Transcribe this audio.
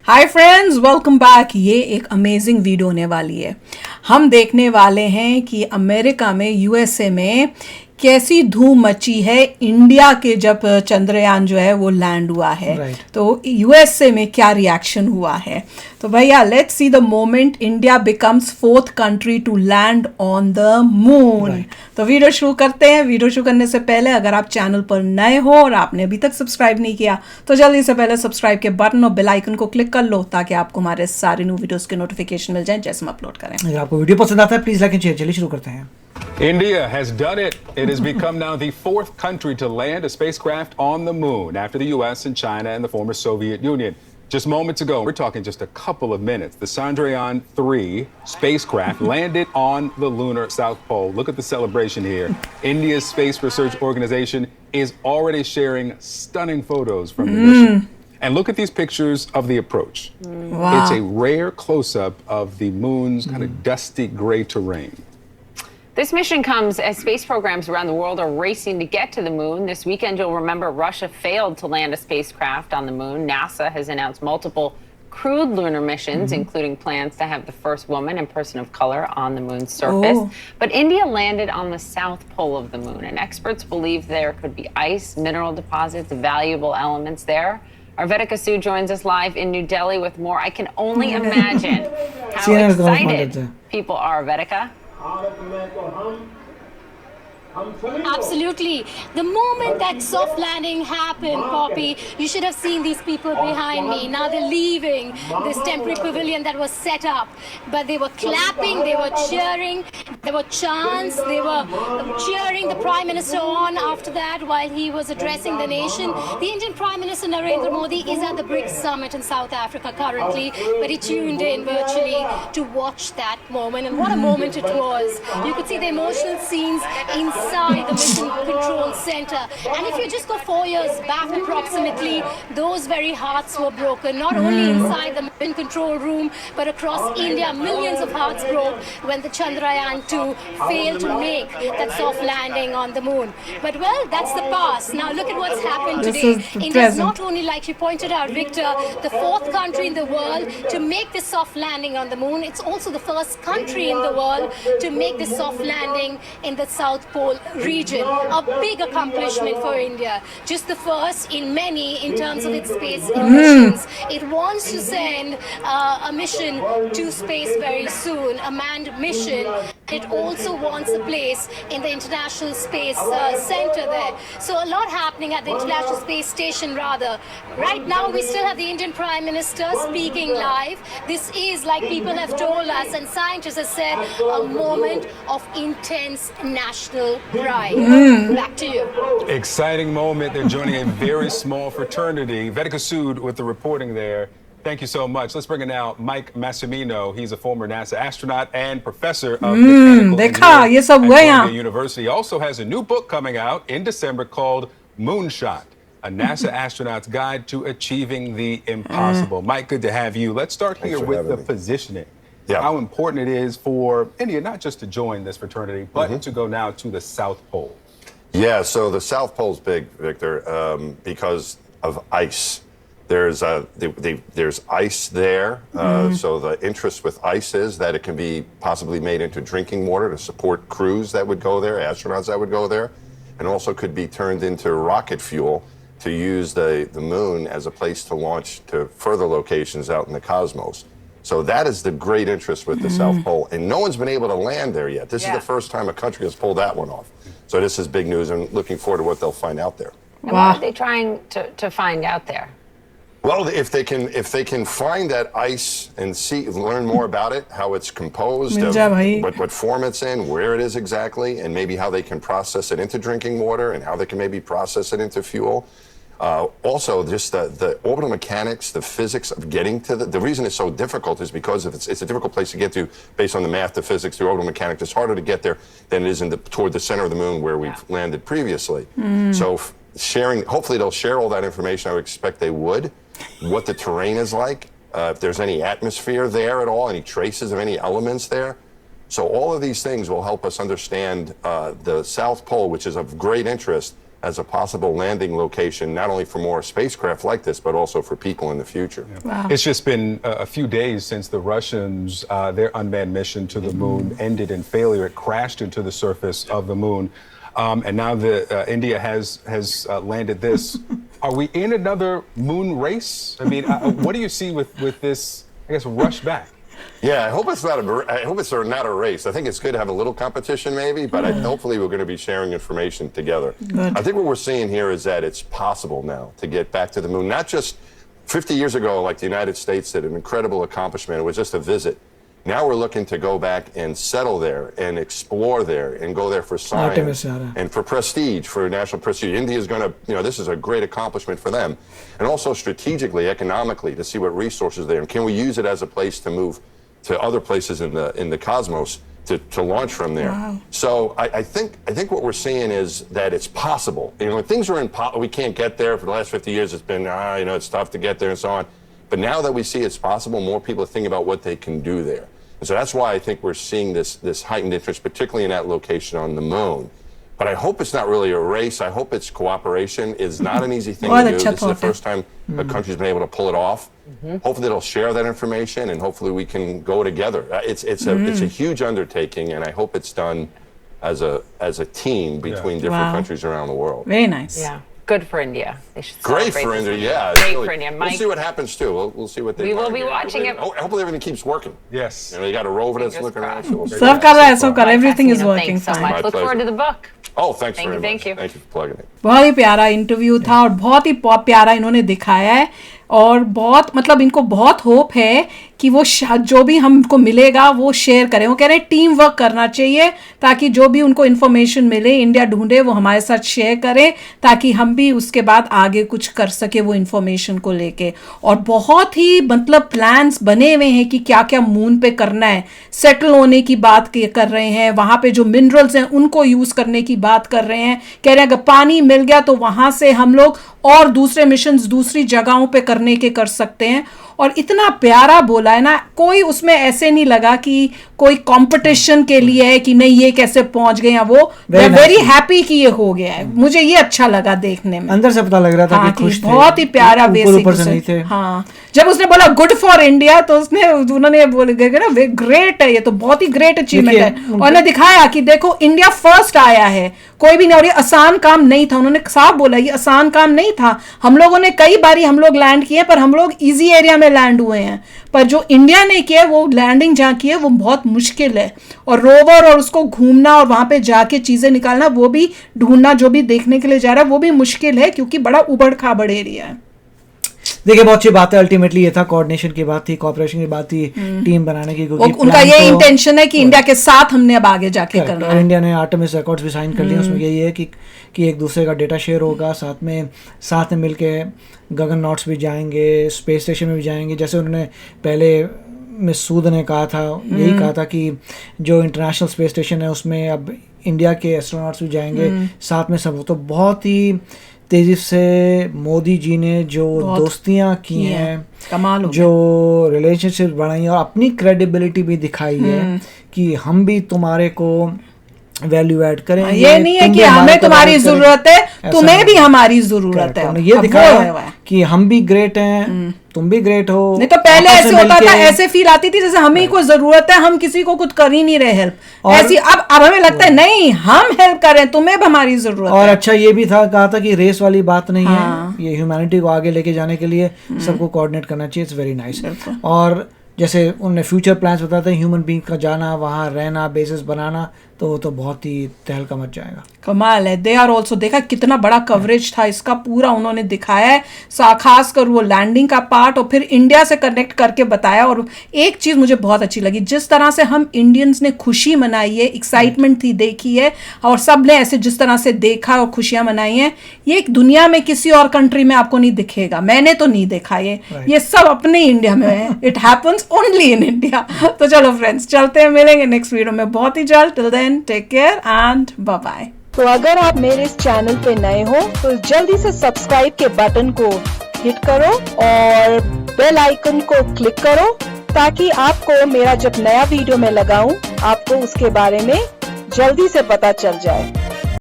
Hi friends, welcome back. ये एक amazing video होने वाली है। हम देखने वाले हैं कि अमेरिका में यूएसए में कैसी धूम मची है इंडिया के जब चंद्रयान जो है वो लैंड हुआ है। तो यूएसए में क्या रिएक्शन हुआ है। तो भैया let's see the moment India becomes fourth country to land on the moon. तो वीडियो शुरू करते हैं। वीडियो शुरू करने से पहले अगर आप चैनल पर नए हो और आपने अभी तक सब्सक्राइब नहीं किया तो जल्दी से पहले सब्सक्राइब के बटन और बेल आइकन को क्लिक कर लो ताकि आपको हमारे सारे न्यू वीडियोस के नोटिफिकेशन मिल जाएं जैसे हम अपलोड करें। अगर आपको वीडियो पसंद आता है प्लीज लाइक एंड शेयर। चलिए शुरू करते हैं। India has done it. It has become now the fourth country to land a spacecraft on the moon after the US and China and the former Soviet Union. Just moments ago, we're talking just a couple of minutes, the Chandrayaan 3 spacecraft landed on the lunar South Pole. Look at the celebration here. India's Space Research Organization is already sharing stunning photos from the mission. And look at these pictures of the approach. Wow. It's a rare close-up of the moon's kind of dusty gray terrain. This mission comes as space programs around the world are racing to get to the moon. This weekend, you'll remember Russia failed to land a spacecraft on the moon. NASA has announced multiple crewed lunar missions, including plans to have the first woman and person of color on the moon's surface. But India landed on the south pole of the moon, and experts believe there could be ice, mineral deposits, valuable elements there. Our Vedika Su joins us live in New Delhi with more. I can only imagine how excited people are, Vedika. Absolutely. The moment that soft landing happened, Poppy, you should have seen these people behind me. Now they're leaving this temporary pavilion that was set up. But they were clapping, they were cheering, there were chants, they were cheering the Prime Minister on after that while he was addressing the nation. The Indian Prime Minister Narendra Modi is at the BRICS summit in South Africa currently, but he tuned in virtually to watch that moment. And what a moment it was. You could see the emotional scenes inside the Mission Control Center. And if you just go 4 years back approximately, those very hearts were broken, not only inside the Mission Control Room, but across India. Millions of hearts broke when the Chandrayaan 2 failed to make that soft landing on the moon. But well, that's the past. Now look at what's happened today. India is not only, like you pointed out, Victor, the fourth country in the world to make this soft landing on the moon. It's also the first country in the world to make this soft landing in the South Pole region. A big accomplishment for India. Just the first in many in terms of its space missions. It wants to send a mission to space very soon, a manned mission. It also wants a place in the International Space Center there. So a lot happening at the International Space Station rather. Right now we still have the Indian Prime Minister speaking live. This is, like people have told us and scientists have said, a moment of intense national pride. Back to you. Exciting moment. They're joining a very small fraternity. Vedika Sood with the reporting there. Thank you so much. Let's bring in now Mike Massimino. He's a former NASA astronaut and professor of mechanical engineering at Columbia University. He also has a new book coming out in December called Moonshot, a NASA astronaut's guide to achieving the impossible. Mike, good to have you. Let's start here with the positioning. How important it is for India not just to join this fraternity, but to go now to the South Pole. Yeah, so the South Pole's big, Victor, because of ice. There's ice there, so the interest with ice is that it can be possibly made into drinking water to support crews that would go there, astronauts that would go there, and also could be turned into rocket fuel to use the moon as a place to launch to further locations out in the cosmos. So that is the great interest with the South Pole. And no one's been able to land there yet. This is the first time a country has pulled that one off. So this is big news, and looking forward to what they'll find out there. And what are they trying to find out there? Well, if they can find that ice and learn more about it, how it's composed, what form it's in, where it is exactly, and maybe how they can process it into drinking water, and how they can maybe process it into fuel. Also, just the orbital mechanics, the physics of getting to the reason it's so difficult is because it's a difficult place to get to based on the math, the physics, the orbital mechanics. It's harder to get there than it is toward the center of the moon where we've landed previously. So hopefully they'll share all that information. I would expect they would. What the terrain is like, if there's any atmosphere there at all, any traces of any elements there. So all of these things will help us understand the South Pole, which is of great interest, as a possible landing location, not only for more spacecraft like this, but also for people in the future. Wow. It's just been a few days since the Russians, their unmanned mission to the moon ended in failure. It crashed into the surface of the moon. And now India has landed this. Are we in another moon race? I mean, what do you see with this, I guess, rush back? Yeah, I hope it's not a race. I think it's good to have a little competition maybe, but hopefully we're going to be sharing information together. Good. I think what we're seeing here is that it's possible now to get back to the moon. Not just 50 years ago, like the United States did, an incredible accomplishment. It was just a visit. Now we're looking to go back and settle there and explore there and go there for science and for prestige, for national prestige. India is going to, this is a great accomplishment for them. And also strategically, economically, to see what resources there and can we use it as a place to move to other places in the cosmos to launch from there. Wow. So I think what we're seeing is that it's possible. Things are we can't get there. For the last 50 years, it's been, it's tough to get there and so on. But now that we see it's possible, more people are thinking about what they can do there. And so that's why I think we're seeing this heightened interest, particularly in that location on the moon. But I hope it's not really a race. I hope it's cooperation. It's not an easy thing to do. This is the first time a country's been able to pull it off. Hopefully they'll share that information and hopefully we can go together. It's a huge undertaking and I hope it's done as a team between different countries around the world. Very nice. Yeah. Good for India. They should Great for India, yeah. Great for India. Mike, we'll see what happens too. We'll see what they do. We will be watching it. Hopefully everything keeps working. Yes. They got a rover that's looking around. Everything is working so fine. much. Look forward to the book. Oh, thanks very much. Thank you. Thank you for plugging it. बहुत ही प्यारा interview था और बहुत ही प्यारा इन्होंने दिखाया है और बहुत मतलब इनको बहुत होप है कि वो जो भी हमको मिलेगा वो शेयर करें. वो कह रहे हैं टीम वर्क करना चाहिए ताकि जो भी उनको इन्फॉर्मेशन मिले इंडिया ढूंढे वो हमारे साथ शेयर करें ताकि हम भी उसके बाद आगे कुछ कर सके वो इन्फॉर्मेशन को लेके. और बहुत ही मतलब प्लान्स बने हुए हैं कि क्या क्या मून पे करना है. सेटल होने की बात कर रहे हैं, वहां पे जो मिनरल्स हैं उनको यूज करने की बात कर रहे हैं. कह रहे हैं अगर पानी मिल गया तो वहां से हम लोग और दूसरे मिशंस दूसरी जगहों पे करने के कर सकते हैं. और इतना प्यारा बोला है ना, कोई उसमें ऐसे नहीं लगा कि कोई कंपटीशन के लिए है कि नहीं ये कैसे पहुंच गए. वो वेरी हैप्पी कि ये हो गया है. मुझे ये अच्छा लगा देखने में. अंदर से पता लग रहा था कि खुश थे. बहुत ही प्यारा बेसिक. हाँ, जब उसने बोला गुड फॉर इंडिया तो उन्होंने बोले ना ग्रेट है, ये तो बहुत ही ग्रेट अचीवमेंट है. और उन्होंने दिखाया कि देखो इंडिया फर्स्ट आया है, कोई भी नहीं. और ये आसान काम नहीं था, उन्होंने साफ बोला ये आसान काम नहीं था. हम लोगों ने कई बारी हम लोग लैंड किए पर हम लोग इजी एरिया में लैंड हुए हैं, पर जो इंडिया ने किया वो लैंडिंग जहाँ की है वो बहुत मुश्किल है. और रोवर और उसको घूमना और वहां पे जाके चीजें निकालना, वो भी ढूंढना, जो भी देखने के लिए जा रहा है वो भी मुश्किल है क्योंकि बड़ा उबड़ खाबड़ एरिया है. देखिए बहुत अच्छी बात है. अल्टीमेटली ये था कोऑर्डिनेशन की बात थी, कोऑपरेशन की बात थी, टीम बनाने की. उनका ये इंटेंशन है कि इंडिया के साथ हमने अब आगे जाके करना है. इंडिया ने आर्टेमिस अकॉर्ड्स भी साइन कर लिए. उसमें यही है कि एक दूसरे का डेटा शेयर होगा, साथ में मिलके गगननॉट्स भी जाएंगे, स्पेस स्टेशन में भी जाएंगे. जैसे उन्होंने पहले मिस सूद ने कहा था, यही कहा था कि जो इंटरनेशनल स्पेस स्टेशन है उसमें अब इंडिया के एस्ट्रोनॉट्स भी जाएंगे साथ में सब. तो बहुत ही तेजी से मोदी जी ने जो दोस्तियां की हैं, कमाल हो, जो रिलेशनशिप बढ़ाई और अपनी क्रेडिबिलिटी भी दिखाई है कि हम भी तुम्हारे को वैल्यू ऐड करें. ये नहीं है कि हमें तुम्हारी जरूरत है, तुम्हें भी हमारी जरूरत है. ये दिखाया कि हम भी ग्रेट हैं, तुम भी ग्रेट हो. नहीं तो पहले ऐसे होता था, ऐसे फील आती थी जैसे हमें को जरूरत है, हम किसी को कुछ कर ही नहीं रहे हेल्प. ऐसी अब हमें लगता है नहीं, हम हेल्प करें, तुम्हें भी हमारी जरूरत है. और अच्छा ये भी था, कहा था कि रेस वाली बात नहीं है, ये ह्यूमैनिटी को आगे लेके जाने के लिए सबको कोऑर्डिनेट करना चाहिए. It's very nice. और जैसे उन्होंने फ्यूचर प्लान्स बताते हैं, ह्यूमन बीइंग का जाना, वहाँ रहना, बेसिस बनाना, तो वो तो बहुत ही तहलका मच जाएगा. कमाल है. दे आर ऑल्सो, देखा कितना बड़ा कवरेज था इसका, पूरा उन्होंने दिखाया है, खास कर वो लैंडिंग का पार्ट और फिर इंडिया से कनेक्ट करके बताया. और एक चीज मुझे बहुत अच्छी लगी, जिस तरह से हम इंडियंस ने खुशी मनाई है, एक्साइटमेंट थी देखी है, और सब ने ऐसे जिस तरह से देखा और खुशियां मनाई हैं, ये एक दुनिया में किसी और कंट्री में आपको नहीं दिखेगा. मैंने तो नहीं देखा ये सब अपने इंडिया में है. It happens only in India. तो चलो फ्रेंड्स, चलते हैं, मिलेंगे नेक्स्ट वीडियो में बहुत ही जल्द. Till then take care and bye bye. तो अगर आप मेरे इस चैनल पे नए हो तो जल्दी से सब्सक्राइब के बटन को हिट करो और बेल आइकन को क्लिक करो ताकि आपको मेरा जब नया वीडियो मैं लगाऊं आपको उसके बारे में जल्दी से पता चल जाए.